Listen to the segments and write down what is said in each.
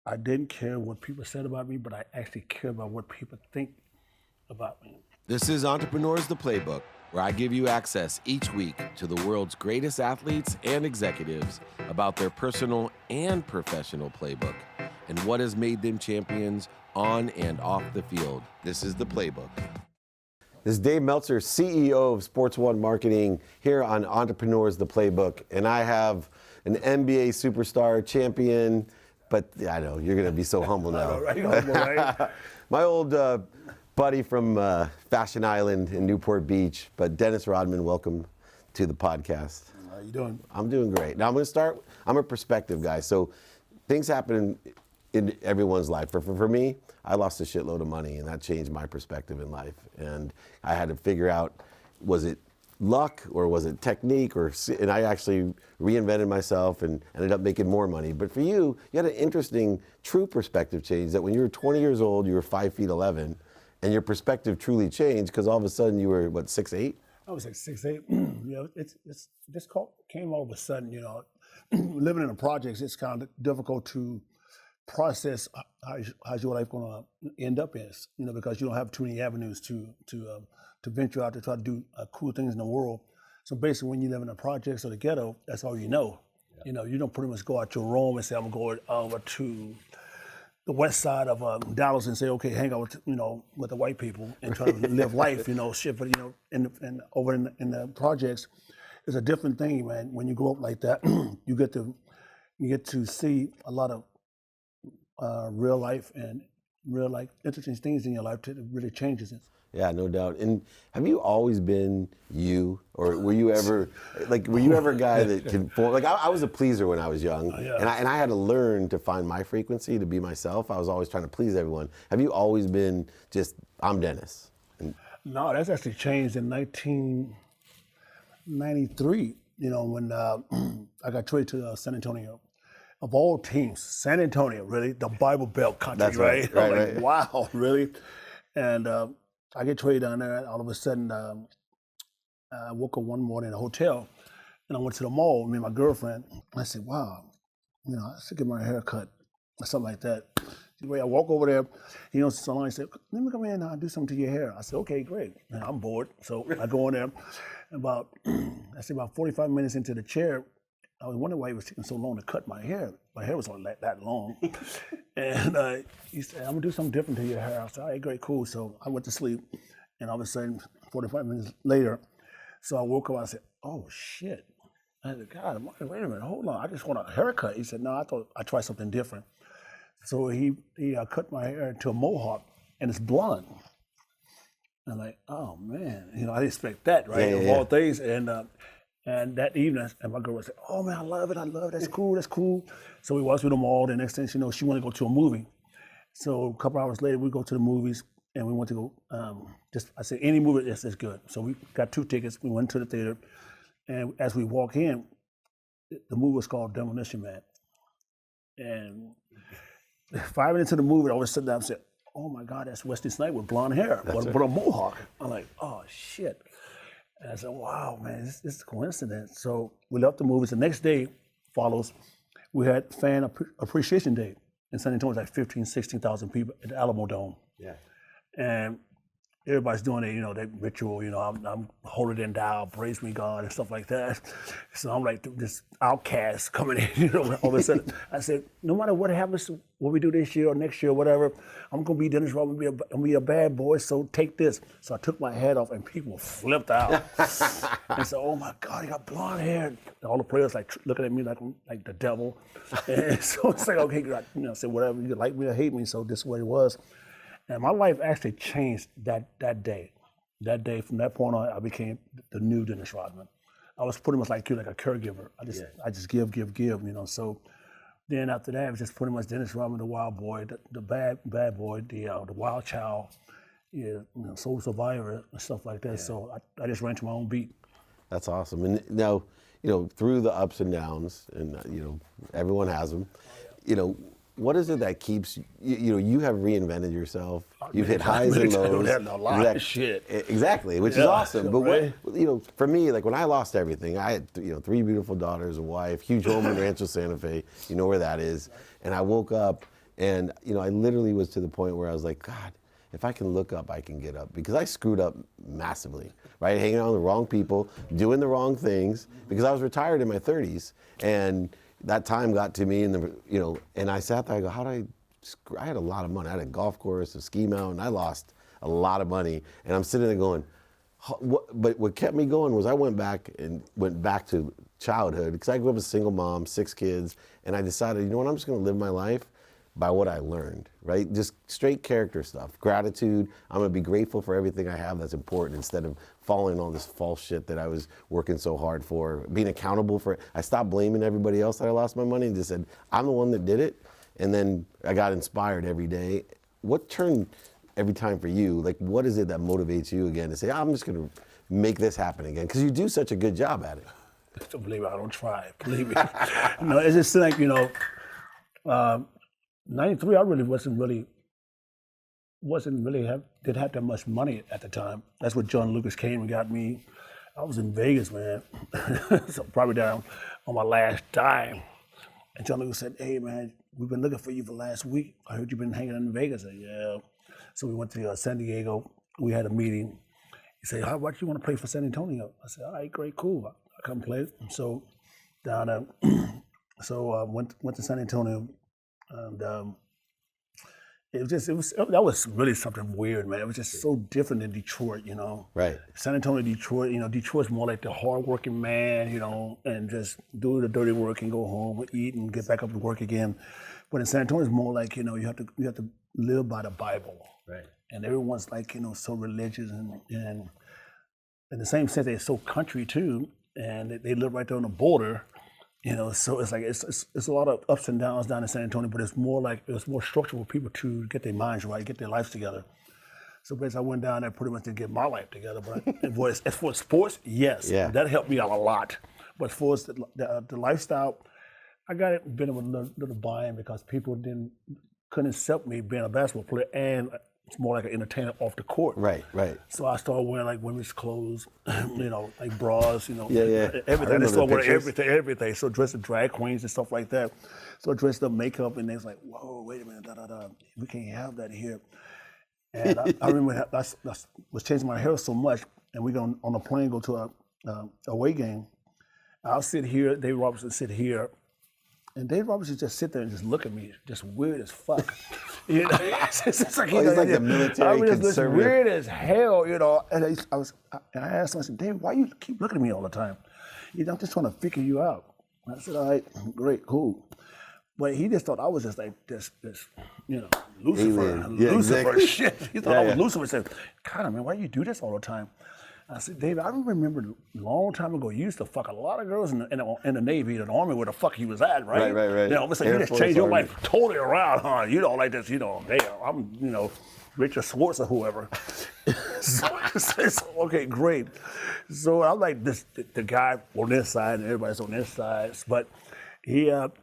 I didn't care what people said about me, but I actually care about what people think about me. This is Entrepreneurs the Playbook, where I give you access each week to the world's greatest athletes and executives about their personal and professional playbook and what has made them champions on and off the field. This is the Playbook. This is Dave Meltzer, CEO of Sports One Marketing, here on Entrepreneurs the Playbook. And I have an NBA superstar champion, but I know, you're going to be so humble now. Right? My old buddy from Fashion Island in Newport Beach, but Dennis Rodman, welcome to the podcast. How you doing? I'm doing great. Now I'm going to start, I'm a perspective guy, so things happen in everyone's life. For me, I lost a shitload of money, and that changed my perspective in life. And I had to figure out, was it luck or was it technique? And I actually reinvented myself and ended up making more money. But for you, you had an interesting, true perspective change that when you were 20 years old, you were 5'11", and your perspective truly changed because all of a sudden you were, what, 6'8"? I was like 6'8". You know, it's this came all of a sudden. You know, living in the projects, it's kind of difficult to process how's your life going to end up is. You know, because you don't have too many avenues to venture out to try to do cool things in the world. So basically, when you live in the projects or the ghetto, that's all you know. Yeah. You know, you don't pretty much go out your room and say, I'm going over to the west side of Dallas and say, okay, hang out with the white people and try to live life, shit. But, over in the projects, it's a different thing, man. When you grow up like that, you get to see a lot of real life and interesting things in your life that really changes it. Yeah, no doubt. And have you always been you, or were you ever a guy that can form? Like I was a pleaser when I was young, yeah. and I had to learn to find my frequency to be myself. I was always trying to please everyone. Have you always been just I'm Dennis? No, that's actually changed in 1993. You know, when I got traded to San Antonio. Of all teams, San Antonio, really, the Bible Belt country, That's right? Right. Wow, really? And I get traded down there, and all of a sudden, I woke up one morning in a hotel, and I went to the mall, me and my girlfriend. I said, wow, I should get my hair cut, or something like that. Anyway, I walk over there, salon, he said, let me come in and do something to your hair. I said, okay, great. And I'm bored, so I go in there. About 45 minutes into the chair, I was wondering why he was taking so long to cut my hair. My hair was only that long. And he said, I'm gonna do something different to your hair. I said, all right, great, cool. So I went to sleep, and all of a sudden, 45 minutes later, so I woke up and I said, oh shit. I said, God, wait a minute, hold on, I just want a haircut. He said, no, I thought I'd try something different. So he cut my hair into a mohawk, and it's blonde. And I'm like, oh man, I didn't expect that, right? Yeah, of all things. And that evening, and my girl would say, oh man, I love it, that's cool. So we walked through the mall, the next thing she knows, she wanted to go to a movie. So a couple hours later, we go to the movies, and we went to go, I said, any movie, yes, it's good. So we got 2 tickets, we went to the theater, and as we walk in, the movie was called Demolition Man. And 5 minutes into the movie, I was sitting down and said, oh my God, that's Wesley Snipes with blonde hair, but a mohawk. I'm like, oh shit. And I said, wow, man, this is a coincidence. So we left the movies. The next day follows, we had Fan Appreciation Day in San Antonio. It was like 15,000, 16,000 people at the Alamo Dome. Yeah. And everybody's doing that ritual, I'm holding it down, praise me God, and stuff like that. So I'm like this outcast coming in, all of a sudden. I said, no matter what happens, what we do this year or next year or whatever, I'm gonna be Dennis Rodman, I'm gonna be a bad boy, so take this. So I took my hat off and people flipped out. And said, oh my God, he got blonde hair. And all the players looking at me like the devil. And so it's like, okay, I said, whatever, you like me or hate me, so this is what it was. And my life actually changed that day. That day, from that point on, I became the new Dennis Rodman. I was pretty much like you, like a caregiver. I just give. So then after that, it was just pretty much Dennis Rodman, the wild boy, the bad boy, the wild child, soul survivor and stuff like that. Yeah. So I just ran to my own beat. That's awesome. And now, through the ups and downs, and everyone has them. What is it that keeps you have reinvented yourself? You've hit highs and lows. A lot of shit. Exactly, which is awesome. But right? For me, like when I lost everything, I had 3 beautiful daughters, a wife, huge home in Rancho Santa Fe. You know where that is. And I woke up And I literally was to the point where I was like, God, if I can look up, I can get up. Because I screwed up massively, right? Hanging out with the wrong people, doing the wrong things, because I was retired in my 30s. And that time got to me, and I sat there, I go, I had a lot of money. I had a golf course, a ski mountain. I lost a lot of money. And I'm sitting there going, but what kept me going was I went back to childhood, because I grew up as a single mom, 6 kids, and I decided, you know what, I'm just gonna live my life by what I learned, right? Just straight character stuff, gratitude. I'm gonna be grateful for everything I have that's important, instead of following all this false shit that I was working so hard for, being accountable for it. I stopped blaming everybody else that I lost my money and just said, I'm the one that did it. And then I got inspired every day. What turned every time for you? Like, what is it that motivates you again to say, I'm just gonna make this happen again? Because you do such a good job at it. Don't believe it, I don't try, believe me. It's just like, 93, I really didn't have that much money at the time. That's what John Lucas came and got me. I was in Vegas, man. So probably down on my last dime. And John Lucas said, hey man, we've been looking for you for the last week. I heard you've been hanging in Vegas. I said, yeah. So we went to San Diego. We had a meeting. He said, how about you want to play for San Antonio? I said, all right, great, cool. I come play. So down there, went to San Antonio. And that was really something weird, man. It was just so different than Detroit, Right. San Antonio, Detroit, Detroit's more like the hardworking man, and just do the dirty work and go home, eat, and get back up to work again. But in San Antonio, it's more like, you have to live by the Bible. Right. And everyone's like, so religious, and in the same sense, they're so country too, and they live right there on the border. So it's like it's a lot of ups and downs down in San Antonio, but it's more structural for people to get their minds right, get their lives together. So basically, I went down there pretty much to get my life together. But as for sports, yes, that helped me out a lot. But as far as the lifestyle, I got a bit of a little buy-in, because people couldn't accept me being a basketball player, and it's more like an entertainer off the court. Right. So I started wearing like women's clothes, like bras, Yeah. everything. I started wearing everything. So dressed as drag queens and stuff like that. So I dressed up makeup, and they was like, whoa, wait a minute, we can't have that here. And I remember I was changing my hair so much, and we go on a plane, go to a away game. I'll sit here, Dave Robertson sit here, and Dave Robertson just sit there and just look at me, just weird as fuck. It's like, he's like the military conservative. Weird as hell, And I asked him, I said, Dave, why you keep looking at me all the time? I'm just trying to figure you out. And I said, all right, great, cool. But he just thought I was just like this Lucifer. Alien. Yeah, Lucifer exactly. shit. He thought I was Lucifer. He said, God, man, why do you do this all the time? I said, David, I remember a long time ago, you used to fuck a lot of girls in the Navy, in the Army, where the fuck he was at, right? Right. All of a sudden, you just changed your life totally around, huh? You don't like this, damn, I'm, Richard Schwartz or whoever. So, okay, great. So I'm like the guy on this side, and everybody's on this side. But he actually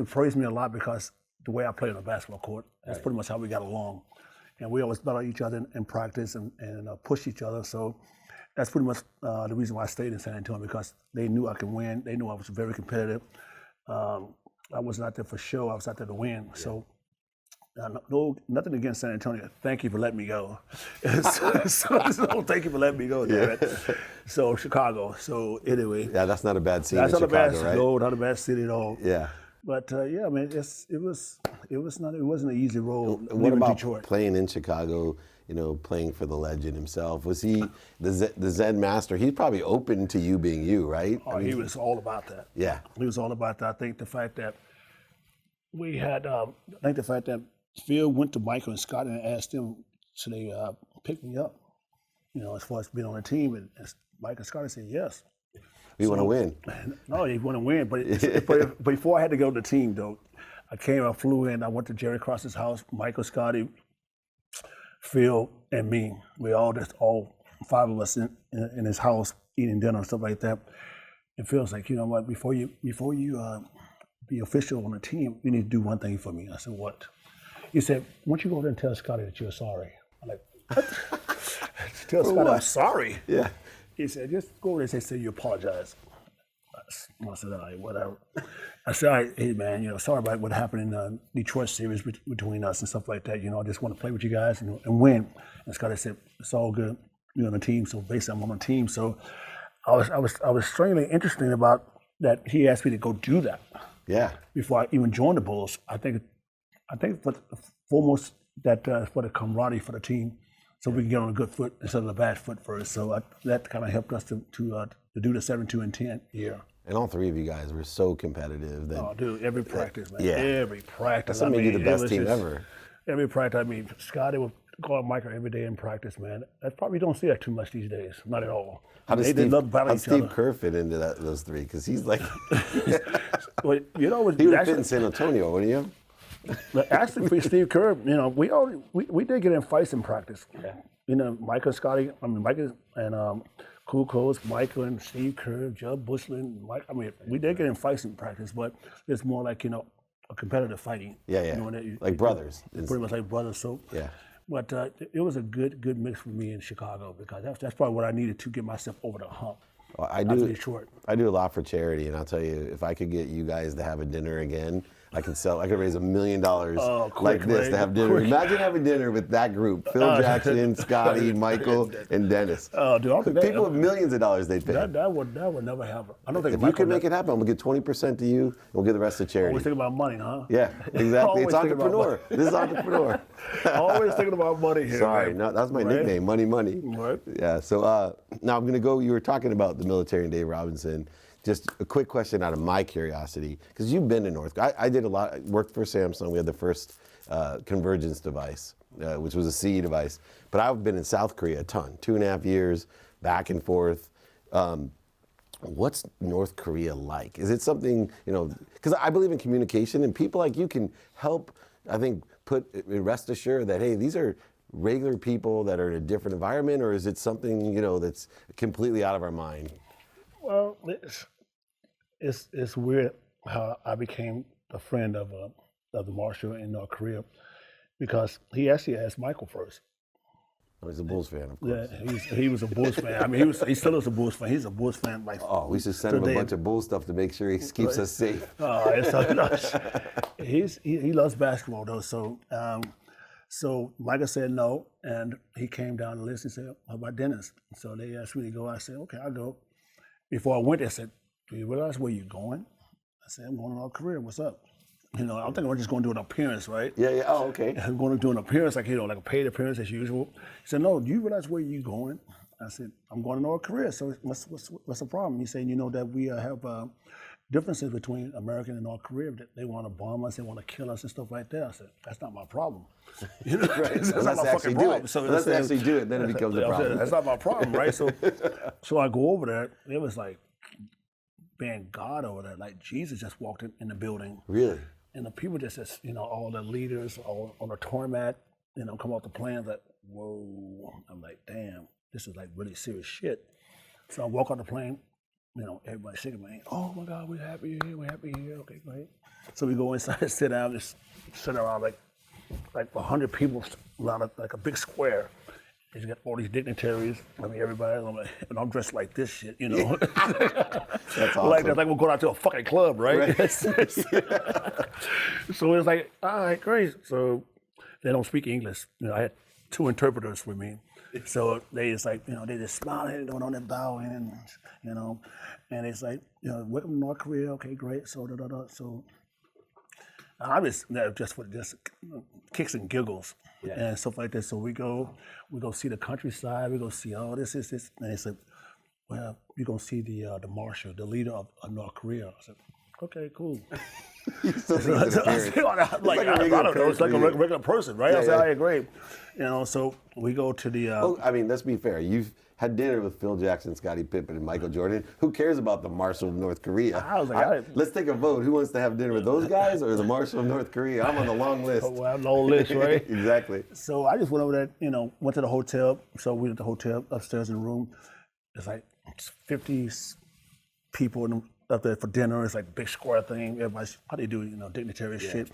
praised me a lot, because the way I played on the basketball court, that's pretty much how we got along. And we always battle each other in practice and push each other. So that's pretty much the reason why I stayed in San Antonio, because they knew I could win. They knew I was very competitive. I wasn't out there for show. I was out there to win. Yeah. So nothing against San Antonio. Thank you for letting me go. so thank you for letting me go, damn it. So Chicago. So anyway. Yeah, that's not a bad scene. That's in not Chicago, a bad right? No, not a bad city at all. Yeah. But it wasn't an easy road. What about Detroit. Playing in Chicago? Playing for the legend himself. Was he the Zen master? He's probably open to you being you, right? Oh, he was all about that. Yeah, he was all about that. I think the fact that we had, Phil went to Michael and Scott and asked them, should they pick me up? As far as being on the team, and Mike and Scott said yes. We want to win. No, you want to win. But before I had to go to the team, though, I flew in. I went to Jerry Cross's house, Michael, Scotty, Phil, and me. We all 5 of us in his house eating dinner and stuff like that. And Phil's like, you know what? Before you be official on the team, you need to do one thing for me. I said, what? He said, why don't you go there and tell Scotty that you're sorry? I'm like, what? Tell Scotty I'm sorry? Yeah. He said, just go over there and say you apologize. I said, all right, whatever. I said, all right, hey, man, sorry about what happened in the Detroit series between us and stuff like that. I just want to play with you guys and win. And Scotty said, it's all good. You're on the team, so basically I'm on the team. So I was strangely interested about that he asked me to go do that. Yeah. Before I even joined the Bulls, I think for foremost that for the camaraderie for the team, so we can get on a good foot instead of a bad foot first. So that kind of helped us to do the 7-2-10 year. And all three of you guys were so competitive. Oh, dude, every practice, man. Yeah. Every practice. That's what made you the best team ever. Every practice. Scotty would call Michael every day in practice, man. I probably don't see that too much these days. Not at all. How does Steve Steve Kerr fit into those three? Because he's like, well, he would fit in San Antonio, wouldn't you? Actually, for Steve Kerr, we did get in fights in practice. Yeah. Michael, Scotty, Michael and Kukos, Michael and Steve Kerr, Judd Bushland, Mike. We did get in fights in practice, but it's more like a competitive fighting. Yeah. Like brothers. Pretty much like brothers. So yeah. But it was a good mix for me in Chicago because that's probably what I needed to get myself over the hump. Well, I do a lot for charity, and I'll tell you, if I could get you guys to have a dinner again, I could raise $1 million like this to have dinner. Imagine having dinner with that group: Phil Jackson, Scotty, Michael, and Dennis. Dude, people with millions of dollars they'd pay. That would never happen. I don't think. If you could make it happen, I'm gonna give 20% to you, and we'll give the rest to charity. Always thinking about money, huh? Yeah, exactly. It's entrepreneur. This is entrepreneur. Always thinking about money here. Sorry, right? no, that's my nickname, Money. Right. Yeah. So now I'm gonna go. You were talking about the military and Dave Robinson. Just a quick question out of my curiosity, because you've been to North Korea. I did a lot, worked for Samsung. We had the first convergence device, which was a CE device. But I've been in South Korea a ton, 2.5 years, back and forth. What's North Korea like? Is it something, because I believe in communication, and people like you can help, I think, rest assured that, hey, these are regular people that are in a different environment, or is it something, that's completely out of our mind? Well, it's weird how I became a friend of the marshal in North Korea, because he actually asked Michael first. Oh, he's a Bulls fan, of course. Yeah, he was a Bulls fan. he still is a Bulls fan. He's a Bulls fan. We should send him a bunch of Bulls stuff to make sure he keeps us safe. He loves basketball though. So Michael said no, and he came down the list and said, "How about Dennis?" So they asked me to go. I said, "Okay, I'll go." Before I went, they said, "Do you realize where you're going?" I said, "I'm going to North Korea. What's up?" I'm thinking I'm just going to do an appearance, right? Yeah. Oh, okay. I'm going to do an appearance, like a paid appearance as usual. He said, "No, do you realize where you're going?" I said, "I'm going to North Korea. So what's the problem?" He said, that we have differences between America and North Korea. That they want to bomb us, they want to kill us and stuff like that. I said, "That's not my problem." Right. That's not my fucking problem. So let's actually do it, then it becomes a problem. That's not my problem, right? So I go over there. It was like being God over there. Like Jesus just walked in the building. Really? And the people just all the leaders all on the tarmac, come off the planes like, whoa. I'm like, damn, this is like really serious shit. So I walk on the plane, everybody's shaking my hand. Oh my God, we're happy you're here. Okay, great. So we go inside and sit down, just sit around like 100 people around like a big square. You got all these dignitaries, everybody, and I'm dressed like this shit, That's awesome. Like we're going out to a fucking club, right? So it's like, all right, great. So they don't speak English. I had 2 interpreters with me. So they just they just smiling, on their bowing, and it's like, welcome to North Korea, okay, great. So So I was just for kicks and giggles and stuff like that. So we go see the countryside. We go see all this, and they said, "Well, you're gonna see the marshal, the leader of North Korea." I said, "Okay, cool." It's like a regular person, right? Yeah, I said, "All right, great." So we go to the. Let's be fair. You've had dinner with Phil Jackson, Scottie Pippen, and Michael Jordan. Who cares about the Marshal of North Korea? I was like, let's take a vote. Who wants to have dinner with those guys or the Marshal of North Korea? I'm on the long list. Well, long list, right? Exactly. So I just went over there, went to the hotel. So we were at the hotel upstairs in the room. It's like 50 people up there for dinner. It's like a big square thing. Everybody's, how they do, dignitary shit.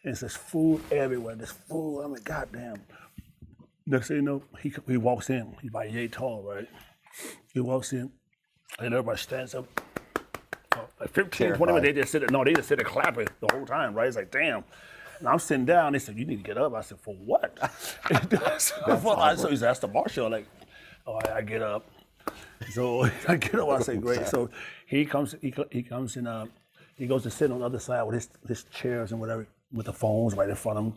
And it's just food everywhere. There's food. I'm like, goddamn. Next thing you know, he walks in. He's about 8 tall, right? He walks in, and everybody stands up. like 15, 20 minutes, they just sit there clapping the whole time, right? It's like, damn. And I'm sitting down, they said, you need to get up. I said, for what? So he said, that's the marshal. Like, oh, I get up. So I get up, I say, great. So he comes and he goes to sit on the other side with his chairs and whatever, with the phones right in front of him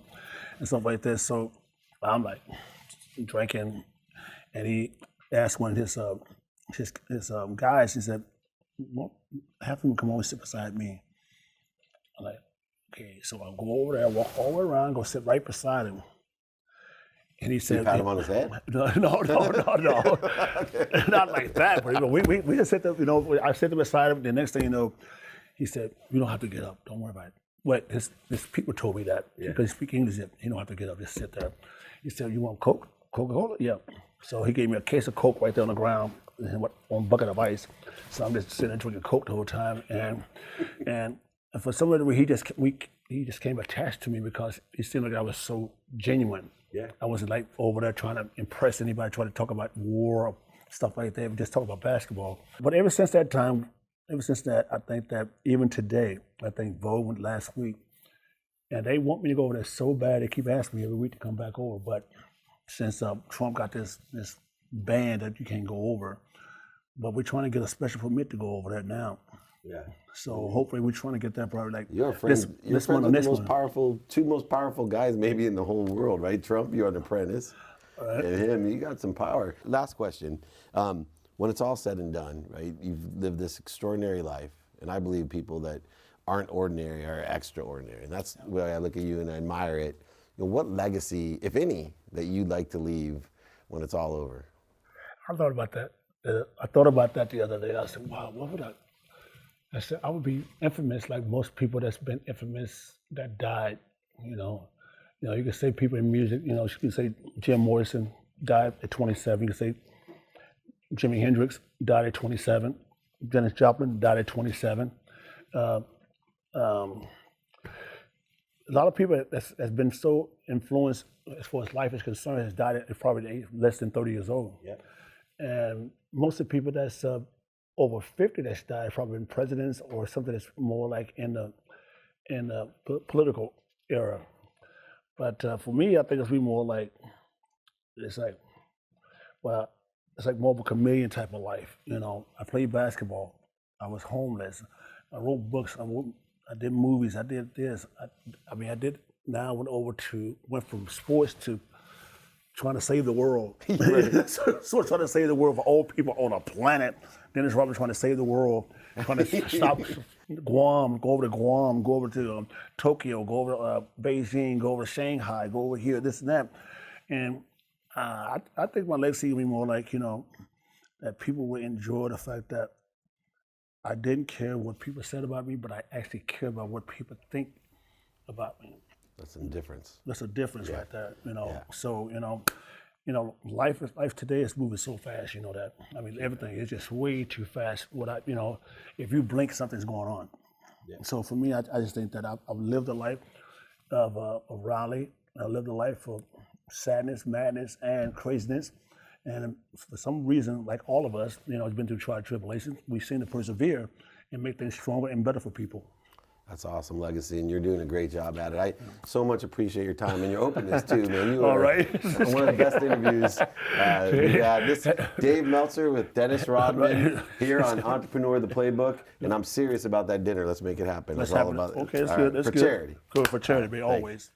and stuff like this. So I'm like drinking, and he asked one of his guys, he said, well, have him come over and sit beside me. I'm like, okay, so I'll go over there, walk all the way around, go sit right beside him. And he said, you pat him on his head? No. Okay. Not like that. But we just sit there, I sit there beside him. The next thing you know, he said, you don't have to get up. Don't worry about it. What his people told me that. Because he speaks English, you don't have to get up, just sit there. He said, you want Coke? Coca-Cola? Yeah. So he gave me a case of Coke right there on the ground and on a bucket of ice. So I'm just sitting there drinking Coke the whole time. And for some reason, he just came attached to me because he seemed like I was so genuine. Yeah. I wasn't like over there trying to impress anybody, trying to talk about war or stuff like that. We just talk about basketball. But ever since that, I think that even today, I think Vogue went last week, and they want me to go over there so bad, they keep asking me every week to come back over. But since Trump got this ban that you can't go over, but we're trying to get a special permit to go over there now. Yeah. So hopefully we're trying to get that probably like you're friends with the two most powerful guys maybe in the whole world, right? Trump, you're an apprentice. Right. And him, you got some power. Last question. When it's all said and done, right? You've lived this extraordinary life, and I believe people that aren't ordinary are extraordinary. And that's the way I look at you and I admire it. What legacy, if any, that you'd like to leave when it's all over? I thought about that. I thought about that the other day. I said, wow, what would I said, I would be infamous like most people that's been infamous that died, you can say people in music, you can say Jim Morrison died at 27. You can say Jimi Hendrix died at 27. Janis Joplin died at 27. A lot of people that's been so influenced as far as life is concerned has died at probably less than 30 years old. Yeah. And most of the people that's over 50 that's died probably been presidents or something that's more like in the political era. But for me, I think it's be more like it's like more of a chameleon type of life. I played basketball. I was homeless. I wrote books. I did movies. I did this. I did. Now went from sports to trying to save the world. So trying to save the world for all people on a planet. Dennis Rodman trying to save the world, trying to stop Guam, go over to Guam, go over to Tokyo, go over to Beijing, go over to Shanghai, go over here, this and that. And I think my legacy will be more like, that people will enjoy the fact that I didn't care what people said about me, but I actually care about what people think about me. That's a difference. That's a difference right there, Yeah. So, life today is moving so fast, that. Everything is just way too fast. If you blink, something's going on. Yeah. So for me, I just think that I've lived a life of Raleigh. I lived a life of sadness, madness, and craziness. And for some reason, like all of us, it's been through trial tribulations. We've seen to persevere and make things stronger and better for people. That's awesome legacy, and you're doing a great job at it. I so much appreciate your time and your openness too, man. You are one of the best interviews. This Dave Meltzer with Dennis Rodman here on Entrepreneur the Playbook, and I'm serious about that dinner. Let's make it happen. That's all about it. Okay, that's good. That's for good. Charity. Good for charity, always.